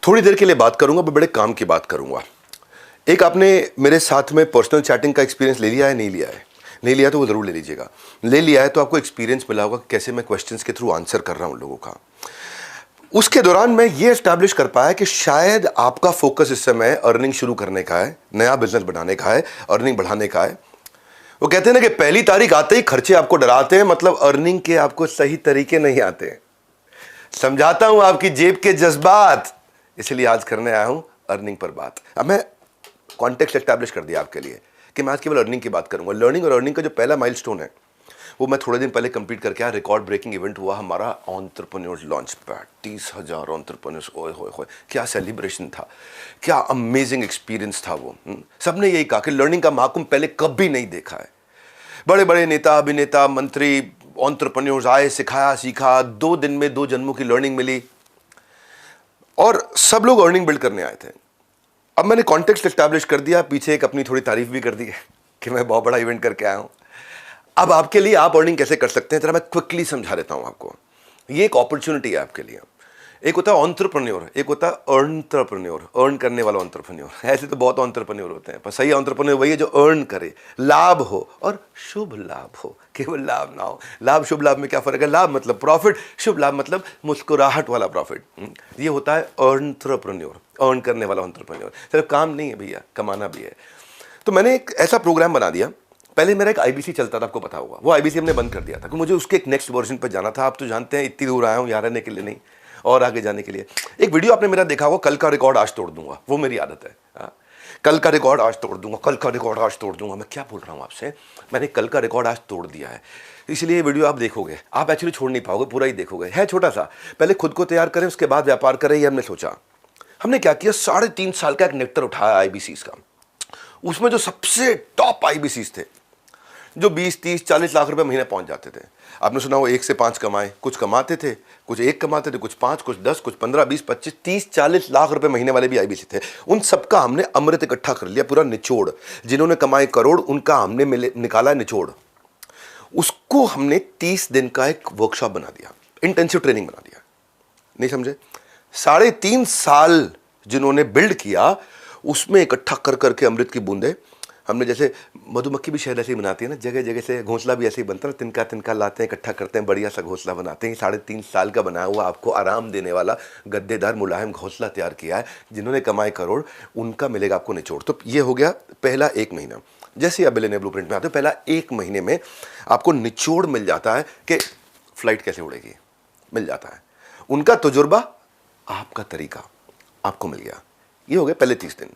थोड़ी देर के लिए बात करूंगा, बड़े काम की बात करूंगा। एक आपने मेरे साथ में पर्सनल चैटिंग का एक्सपीरियंस ले लिया है, नहीं लिया है? नहीं लिया तो वो ज़रूर ले लीजिएगा। ले लिया है तो आपको एक्सपीरियंस मिला होगा कैसे मैं क्वेश्चंस के थ्रू आंसर कर रहा हूं लोगों का। उसके दौरान मैं ये एस्टैब्लिश कर पाया कि शायद आपका फोकस इस समय अर्निंग शुरू करने का है, नया बिजनेस बढ़ाने का है, अर्निंग बढ़ाने का है। वो कहते हैं ना कि पहली तारीख आते ही खर्चे आपको डराते हैं, मतलब अर्निंग के आपको सही तरीके नहीं आते। समझाता हूं आपकी जेब के जज्बात, इसलिए आज करने आया हूं अर्निंग पर बात। अब मैं कॉन्टेक्स्ट एस्टैब्लिश कर दिया आपके लिए कि मैं आज केवल अर्निंग की बात करूंगा। लर्निंग और अर्निंग का जो पहला माइलस्टोन है वो मैं थोड़े दिन पहले कंप्लीट करके आया। रिकॉर्ड ब्रेकिंग इवेंट हुआ हमारा एंटरप्रेन्योर्स लॉन्च पैड। 30,000 एंटरप्रेन्योर्स, ओए होए होए, क्या सेलिब्रेशन था, क्या अमेजिंग एक्सपीरियंस था वो। सबने यही कहा कि लर्निंग का महाकुंभ पहले कभी नहीं देखा है। बड़े बड़े नेता, अभिनेता, मंत्री, एंटरप्रेन्योर्स आए, सिखाया, सीखा। 2 दिन में 2 जन्मों की लर्निंग मिली और सब लोग अर्निंग बिल्ड करने आए थे। अब मैंने कॉन्टेक्स्ट एस्टैब्लिश कर दिया, पीछे एक अपनी थोड़ी तारीफ भी कर दी कि मैं बहुत बड़ा इवेंट करके आया हूं। अब आपके लिए आप अर्निंग कैसे कर सकते हैं, जरा मैं क्विकली समझा देता हूं आपको। ये एक अपॉर्चुनिटी है आपके लिए। एक होता है एंटरप्रेन्योर, एक होता है एंटरप्रेन्योर, अर्न करने वाला एंटरप्रेन्योर। ऐसे तो बहुत एंटरप्रेन्योर होते हैं, पर सही एंटरप्रेन्योर वही है जो अर्न करे, लाभ हो और शुभ लाभ हो, केवल लाभ ना हो। लाभ शुभ लाभ में क्या फर्क है? लाभ मतलब प्रॉफिट, शुभ लाभ मतलब मुस्कुराहट वाला प्रॉफिट। ये होता है एंटरप्रेन्योर, अर्न करने वाला एंटरप्रेन्योर। सिर्फ काम नहीं है भैया, कमाना भी है। तो मैंने एक ऐसा प्रोग्राम बना दिया। पहले मेरा एक आईबीसी चलता था, आपको पता होगा। वो आईबीसी हमने बंद कर दिया था क्योंकि मुझे उसके एक नेक्स्ट वर्जन पर जाना था। आप तो जानते हैं इतनी दूर आया हूं यहाँ रहने के लिए नहीं, और आगे जाने के लिए। एक वीडियो आपने मेरा देखा होगा, कल का रिकॉर्ड आज तोड़ दूंगा। वो मेरी आदत है। कल का रिकॉर्ड आज तोड़ दूंगा, कल का रिकॉर्ड आज तोड़ दूंगा। मैं क्या बोल रहा हूं आपसे, मैंने कल का रिकॉर्ड आज तोड़ दिया है। इसलिए ये वीडियो आप देखोगे, आप एक्चुअली छोड़ नहीं पाओगे, पूरा ही देखोगे। है छोटा सा, पहले खुद को तैयार करें, उसके बाद व्यापार करें, ये हमने सोचा। हमने क्या किया, 3.5 साल का एक नेक्टर उठाया आईबीसीज का। उसमें जो सबसे टॉप आईबीसीज थे, जो 20, 30, 40 लाख रुपए महीने पहुंच जाते थे। आपने सुना वो 1 से 5 कमाए, कुछ कमाते थे, कुछ 1 कमाते थे, कुछ 5, कुछ 10, कुछ 15, 20, 25, 30, 40 लाख रुपए महीने वाले भी आईबीसी थे। उन सबका हमने अमृत इकट्ठा कर लिया, पूरा निचोड़। जिन्होंने कमाए करोड़, उनका हमने निकाला निचोड़। उसको हमने 30 दिन का एक वर्कशॉप बना दिया, इंटेंसिव ट्रेनिंग बना दिया। नहीं समझे? 3.5 साल जिन्होंने बिल्ड किया, उसमें इकट्ठा कर करके अमृत की बूंदे हमने, जैसे मधुमक्खी भी शहद ऐसे ही बनाती है ना, जगह जगह से घोंसला भी ऐसे ही बनता है, तिनका तिनका लाते हैं, इकट्ठा करते हैं, बढ़िया सा घोंसला बनाते हैं। 3.5 साल का बनाया हुआ आपको आराम देने वाला गद्देदार मुलायम घोंसला तैयार किया है। जिन्होंने कमाए करोड़, उनका मिलेगा आपको निचोड़। तो ये हो गया पहला 1 महीना। जैसे आप बिलियनियर ब्लूप्रिंट में आते हो, पहला 1 महीने में आपको निचोड़ मिल जाता है कि फ्लाइट कैसे उड़ेगी, मिल जाता है। उनका तजुर्बा, आपका तरीका आपको मिल गया। ये हो गए पहले 30 दिन।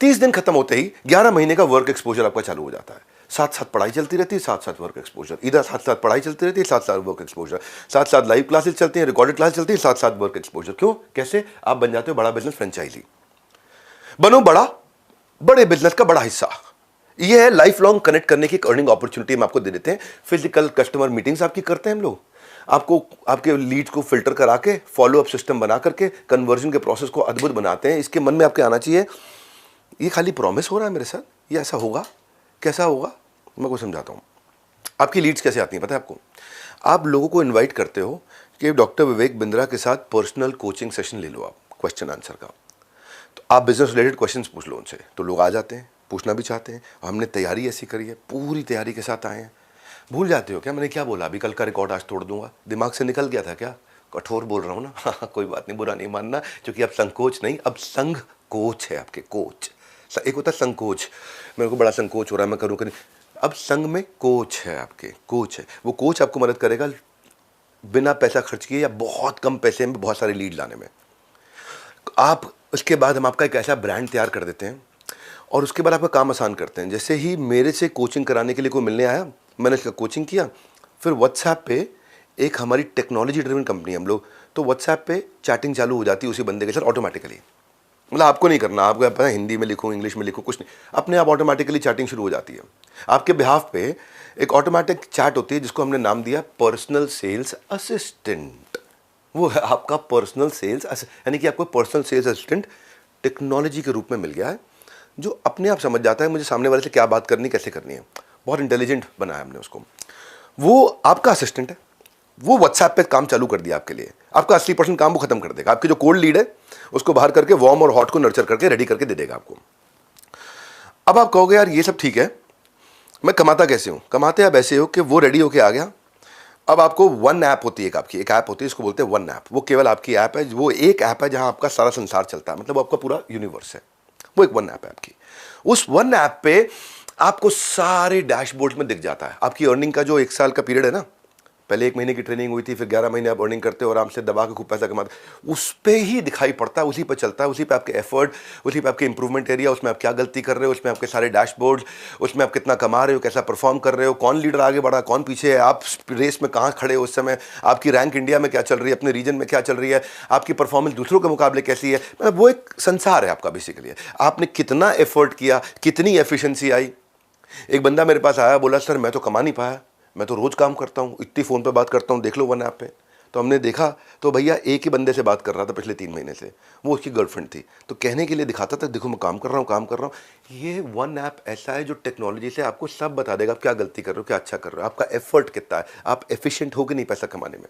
30 दिन खत्म होते ही 11 महीने का वर्क एक्सपोजर आपका चालू हो जाता है। साथ साथ पढ़ाई चलती रहती है, साथ साथ वर्क एक्सपोजर। इधर साथ साथ पढ़ाई चलती रहती है, साथ साथ वर्क एक्सपोजर। साथ साथ लाइव क्लासेस चलती हैं, रिकॉर्डेड क्लास चलती है, साथ साथ वर्क एक्सपोजर। क्यों? कैसे? आप बन जाते हो बड़ा बिजनेस फ्रेंचाइजी। बनो बड़ा, बड़े बिजनेस का बड़ा हिस्सा। ये है लाइफ लॉन्ग कनेक्ट करने की एक अर्निंग अपॉर्चुनिटी हम आपको दे देते हैं। फिजिकल कस्टमर मीटिंग्स आपकी करते हैं हम लोग, आपको आपके लीड्स को फिल्टर करा के, फॉलो अप सिस्टम बना करके कन्वर्जन के प्रोसेस को अद्भुत बनाते हैं। इसके मन में आपके आना चाहिए, ये खाली प्रॉमिस हो रहा है मेरे साथ, ये ऐसा होगा? कैसा होगा? मैं को समझाता हूँ। आपकी लीड्स कैसे आती हैं पता है आपको? आप लोगों को इनवाइट करते हो कि डॉक्टर विवेक बिंद्रा के साथ पर्सनल कोचिंग सेशन ले लो, आप क्वेश्चन आंसर का। तो आप बिजनेस रिलेटेड क्वेश्चंस पूछ लो उनसे, तो लोग आ जाते हैं, पूछना भी चाहते हैं। हमने तैयारी ऐसी करी है, पूरी तैयारी के साथ आए हैं। भूल जाते हो क्या मैंने क्या बोला? अभी कल का रिकॉर्ड आज तोड़ दूंगा, दिमाग से निकल गया था क्या? कठोर बोल रहा हूँ ना? हाँ, कोई बात नहीं, बुरा नहीं मानना, क्योंकि अब संकोच नहीं, अब संघ कोच है आपके, कोच। एक होता है संकोच, मेरे को बड़ा संकोच हो रहा है, मैं करूँ कि नहीं। अब संघ में कोच है आपके, कोच है। वो कोच आपको मदद करेगा बिना पैसा खर्च किए या बहुत कम पैसे में बहुत सारे लीड लाने में। आप उसके बाद हम आपका एक ऐसा ब्रांड तैयार कर देते हैं और उसके बाद आपका काम आसान करते हैं। जैसे ही मेरे से कोचिंग कराने के लिए कोई मिलने आया, मैंने इसका कोचिंग किया, फिर व्हाट्सएप पे एक हमारी टेक्नोलॉजी ड्रिवन कंपनी हम लोग, तो व्हाट्सएप पे चैटिंग चालू हो जाती है उसी बंदे के साथ ऑटोमेटिकली। मतलब आपको नहीं करना, आपको पता है हिंदी में लिखूँ, इंग्लिश में लिखूँ, कुछ नहीं, अपने आप ऑटोमेटिकली चैटिंग शुरू हो जाती है। आपके बिहाफ पे एक ऑटोमेटिक चैट होती है जिसको हमने नाम दिया पर्सनल सेल्स असिस्टेंट। वो है आपका पर्सनल सेल्स, यानी कि आपको पर्सनल सेल्स असिस्टेंट टेक्नोलॉजी के रूप में मिल गया है, जो अपने आप समझ जाता है मुझे सामने वाले से क्या बात करनी, कैसे करनी है। बहुत इंटेलिजेंट बनाया हमने उसको। वो आपका असिस्टेंट है, वो व्हाट्सएप पे काम चालू कर दिया आपके लिए, आपका 80% काम वो खत्म कर देगा। आपकी जो कोल्ड लीड है उसको बाहर करके वार्म और हॉट को नर्चर करके रेडी करके दे देगा आपको। अब आप कहोगे यार ये सब ठीक है, मैं कमाता कैसे हूँ? कमाते आप ऐसे हो कि वो रेडी होके आ गया, अब आपको वन ऐप होती है, एक ऐप होती है, इसको बोलते हैं वन ऐप। वो केवल आपकी ऐप है, वो एक ऐप है जहां आपका सारा संसार चलता है, मतलब वो आपका पूरा यूनिवर्स है। वो एक वन ऐप है आपकी। उस वन ऐप पे आपको सारे डैशबोर्ड में दिख जाता है आपकी अर्निंग का जो 1 साल का पीरियड है ना, पहले 1 महीने की ट्रेनिंग हुई थी, फिर 11 महीने आप अर्निंग करते हो, आराम से दबा के खूब पैसा कमाते, उस पे ही दिखाई पड़ता है, उसी पे चलता है, उसी पे आपके एफर्ट, उसी पे आपके इंप्रूवमेंट एरिया, उसमें आप क्या गलती कर रहे हो, उसमें आपके सारे डैशबोर्ड, उसमें आप कितना कमा रहे हो, कैसा परफॉर्म कर रहे हो, कौन लीडर आगे बढ़ा, कौन पीछे है, आप रेस में कहाँ खड़े हो उस समय, आपकी रैंक इंडिया में क्या चल रही है, अपने रीजन में क्या चल रही है, आपकी परफॉर्मेंस दूसरों के मुकाबले कैसी है। मतलब वो एक संसार है आपका बेसिकली। आपने कितना एफर्ट किया, कितनी एफिशिएंसी आई। एक बंदा मेरे पास आया, बोला सर मैं तो कमा नहीं पाया, मैं तो रोज काम करता हूँ, इतनी फ़ोन पे बात करता हूँ, देख लो वन ऐप पे। तो हमने देखा तो भैया एक ही बंदे से बात कर रहा था पिछले 3 महीने से, वो उसकी गर्लफ्रेंड थी। तो कहने के लिए दिखाता था देखो मैं काम कर रहा हूँ, काम कर रहा हूँ। ये वन ऐप ऐसा है जो टेक्नोलॉजी से आपको सब बता देगा, आप क्या गलती कर रहे हो, क्या अच्छा कर रहे हो, आपका एफर्ट कितना है, आप एफिशिएंट हो कि नहीं पैसा कमाने में,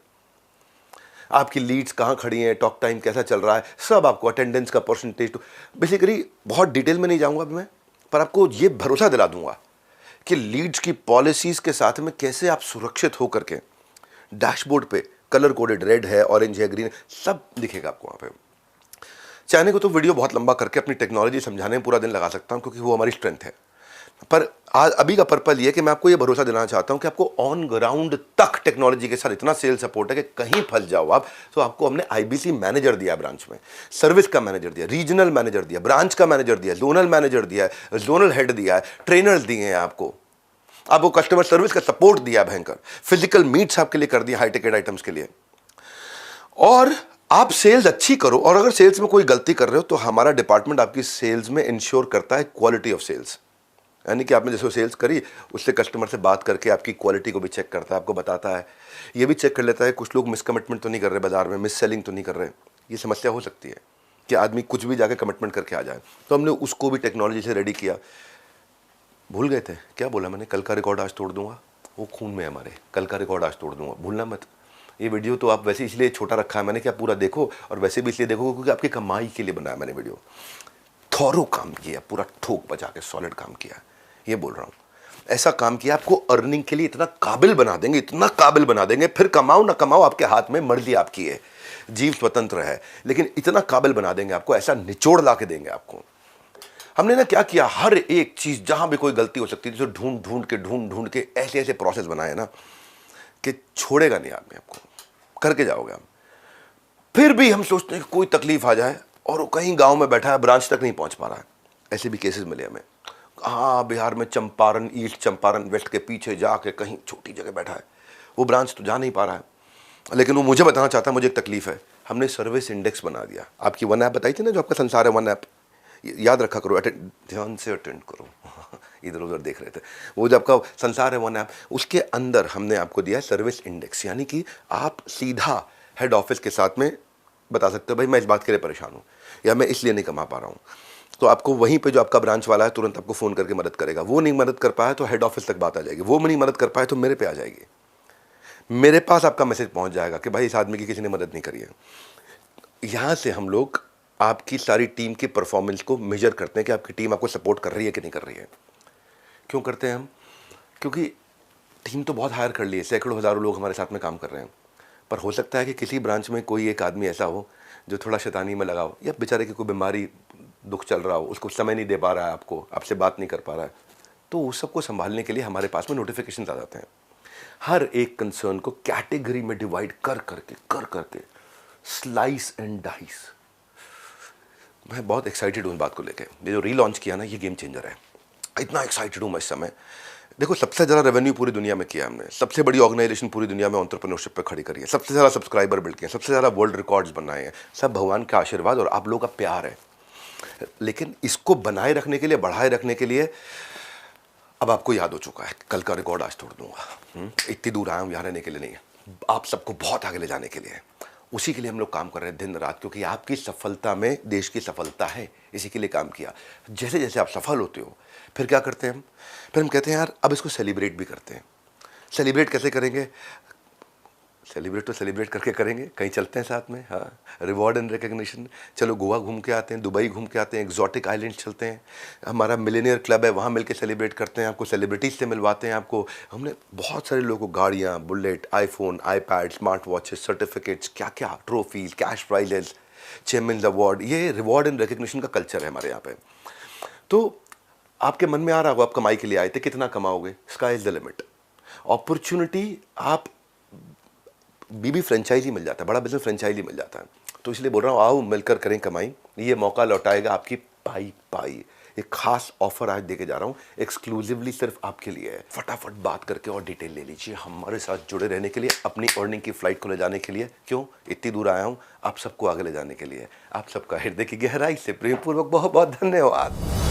आपकी लीड्स कहाँ खड़ी हैं, टॉक टाइम कैसा चल रहा है, सब आपको, अटेंडेंस का परसेंटेज। तो बेसिकली बहुत डिटेल में नहीं जाऊँगा मैं, पर आपको ये भरोसा दिला दूंगा कि लीड्स की पॉलिसीज के साथ में कैसे आप सुरक्षित होकर के डैशबोर्ड पे कलर कोडेड, रेड है, ऑरेंज है, ग्रीन है, सब दिखेगा आपको वहाँ पे। चाहने को तो वीडियो बहुत लंबा करके अपनी टेक्नोलॉजी समझाने में पूरा दिन लगा सकता हूँ, क्योंकि वो हमारी स्ट्रेंथ है। पर आज अभी का पर्पल ये कि मैं आपको ये भरोसा दिलाना चाहता हूँ कि आपको ऑन ग्राउंड तक टेक्नोलॉजी के साथ इतना सेल सपोर्ट है कि कहीं फंस जाओ आप तो आपको हमने आईबीसी मैनेजर दिया, ब्रांच में सर्विस का मैनेजर दिया, रीजनल मैनेजर दिया, ब्रांच का मैनेजर दिया, जोनल मैनेजर दिया है, जोनल हेड दिया है, ट्रेनर्स दिए हैं आपको कस्टमर सर्विस का सपोर्ट दिया भयंकर, फिजिकल मीट्स आपके लिए कर दिया हाई टिकट आइटम्स के लिए। और आप सेल्स अच्छी करो, और अगर सेल्स में कोई गलती कर रहे हो तो हमारा डिपार्टमेंट आपकी सेल्स में इंश्योर करता है क्वालिटी ऑफ सेल्स। यानी कि आपने जैसे सेल्स करी, उससे कस्टमर से बात करके आपकी क्वालिटी को भी चेक करता है, आपको बताता है, ये भी चेक कर लेता है कुछ लोग मिसकमिटमेंट तो नहीं कर रहे बाजार में, मिस सेलिंग तो नहीं कर रहे। ये समस्या हो सकती है कि आदमी कुछ भी जाके कमिटमेंट करके आ जाए, तो हमने उसको भी टेक्नोलॉजी से रेडी किया। भूल गए थे क्या बोला मैंने? कल का रिकॉर्ड आज तोड़ दूंगा, वो खून में हमारे, कल का रिकॉर्ड आज तोड़ दूंगा, भूलना मत। ये वीडियो तो आप वैसे इसलिए छोटा रखा है मैंने कि आप पूरा देखो, और वैसे भी इसलिए देखो क्योंकि आपकी कमाई के लिए बनाया मैंने वीडियो। थॉरो काम किया, पूरा ठोक बजा के सॉलिड काम किया, ये बोल रहा हूँ। ऐसा काम किया आपको अर्निंग के लिए इतना काबिल बना देंगे, इतना काबिल बना देंगे, फिर कमाओ ना कमाओ आपके हाथ में, मर्जी आपकी है, जीव स्वतंत्र है, लेकिन इतना काबिल बना देंगे आपको, ऐसा निचोड़ ला के देंगे आपको। हमने ना क्या किया, हर एक चीज जहां भी कोई गलती हो सकती थी तो ढूंढ ढूंढ के ऐसे ऐसे प्रोसेस बनाए ना कि छोड़ेगा नहीं आदमी, आपको करके जाओगे हम। फिर भी हम सोचते हैं कि कोई तकलीफ आ जाए और वो कहीं गांव में बैठा है, ब्रांच तक नहीं पहुंच पा रहा है। ऐसे भी केसेस मिले हमें। हाँ, बिहार में चंपारण, ईस्ट चंपारण वेस्ट के पीछे जाके कहीं छोटी जगह बैठा है, वो ब्रांच तो जा नहीं पा रहा है, लेकिन वो मुझे बताना चाहता है मुझे एक तकलीफ है। हमने सर्विस इंडेक्स बना दिया। आपकी वन ऐप बताई थी ना जो आपका संसार है, वन ऐप याद रखा करो, ध्यान से अटेंड करो इधर उधर देख रहे थे, वो जो आपका संसार है वन ऐप, उसके अंदर हमने आपको दिया सर्विस इंडेक्स। यानी कि आप सीधा हेड ऑफिस के साथ में बता सकते हो भाई मैं इस बात के लिए परेशान हूँ, या मैं इसलिए नहीं कमा पा रहा हूँ, तो आपको वहीं पे जो आपका ब्रांच वाला है तुरंत आपको फ़ोन करके मदद करेगा। वो नहीं मदद कर पाया तो हेड ऑफिस तक बात आ जाएगी, वो नहीं मदद कर पाए तो मेरे पे आ जाएगी, मेरे पास आपका मैसेज पहुंच जाएगा कि भाई इस आदमी की किसी ने मदद नहीं करी है। यहाँ से हम लोग आपकी सारी टीम की परफॉर्मेंस को मेजर करते हैं कि आपकी टीम आपको सपोर्ट कर रही है कि नहीं कर रही है। क्यों करते हैं हम? क्योंकि टीम तो बहुत हायर कर ली है, सैकड़ों हज़ारों लोग हमारे साथ में काम कर रहे हैं, पर हो सकता है कि किसी ब्रांच में कोई एक आदमी ऐसा हो जो थोड़ा शैतानी में लगा हो, या बेचारे की कोई बीमारी दुख चल रहा हो, उसको समय नहीं दे पा रहा है, आपसे बात नहीं कर पा रहा है, तो उस सबको संभालने के लिए हमारे पास में नोटिफिकेशन आ जाते हैं। हर एक कंसर्न को कैटेगरी में डिवाइड कर करके स्लाइस एंड डाइस। मैं बहुत एक्साइटेड हूँ इस बात को लेके। ये जो रीलॉन्च किया ना, ये गेम चेंजर है, इतना एक्साइटेड हूँ मैं इस समय। देखो, सबसे ज़्यादा रेवेन्यू पूरी दुनिया में किया हमने, सबसे बड़ी ऑर्गेनाइजेशन पूरी दुनिया में एंटरप्रेन्योरशिप पे खड़ी करी है, सबसे ज़्यादा सब्सक्राइबर बिल्ड किए, सबसे ज़्यादा वर्ल्ड रिकॉर्ड्स बनाए हैं, सब भगवान का आशीर्वाद और आप लोगों का प्यार है। लेकिन इसको बनाए रखने के लिए, बढ़ाए रखने के लिए अब आपको याद हो चुका है, कल का रिकॉर्ड आज तोड़ दूंगा। इतनी दूर आया हूँ यहाँ रहने के लिए नहीं, आप सबको बहुत आगे ले जाने के लिए। उसी के लिए हम लोग काम कर रहे हैं दिन रात, क्योंकि आपकी सफलता में देश की सफलता है, इसी के लिए काम किया। जैसे जैसे आप सफल होते हो फिर क्या करते हैं हम? फिर हम कहते हैं यार अब इसको सेलिब्रेट भी करते हैं। सेलिब्रेट कैसे करेंगे? सेलिब्रेट तो सेलिब्रेट करके करेंगे, कहीं चलते हैं साथ में। हाँ, रिवॉर्ड एंड रिकग्निशन, चलो गोवा घूम के आते हैं, दुबई घूम के आते हैं, एक्जॉटिक आइलैंड चलते हैं, हमारा मिलेनियर क्लब है वहाँ मिलके सेलिब्रेट करते हैं, आपको सेलिब्रिटीज से मिलवाते हैं। आपको हमने बहुत सारे लोगों को गाड़ियाँ, bullet, iPhone, iPad, smart watches, certificates, क्या क्या, trophies, cash prices, chairman award, ये रिवॉर्ड एंड रिकग्निशन का कल्चर है हमारे यहाँ पे। तो आपके मन में आ रहा होगा आप कमाई के लिए आए थे, कितना कमाओगे, sky is the limit. Opportunity, आप बीबी फ्रेंचाइजी मिल जाता है, बड़ा बिजनेस फ्रेंचाइजी मिल जाता है। तो इसलिए बोल रहा हूँ आओ मिलकर करें कमाई, ये मौका लौटाएगा आपकी पाई पाई। एक खास ऑफर आज देके जा रहा हूँ, एक्सक्लूसिवली सिर्फ आपके लिए है। फटाफट बात करके और डिटेल ले लीजिए हमारे साथ जुड़े रहने के लिए, अपनी अर्निंग की फ्लाइट को ले जाने के लिए। क्यों इतनी दूर आया हूँ, आप सबको आगे ले जाने के लिए। आप सबका हृदय की गहराई से प्रेमपूर्वक बहुत बहुत धन्यवाद।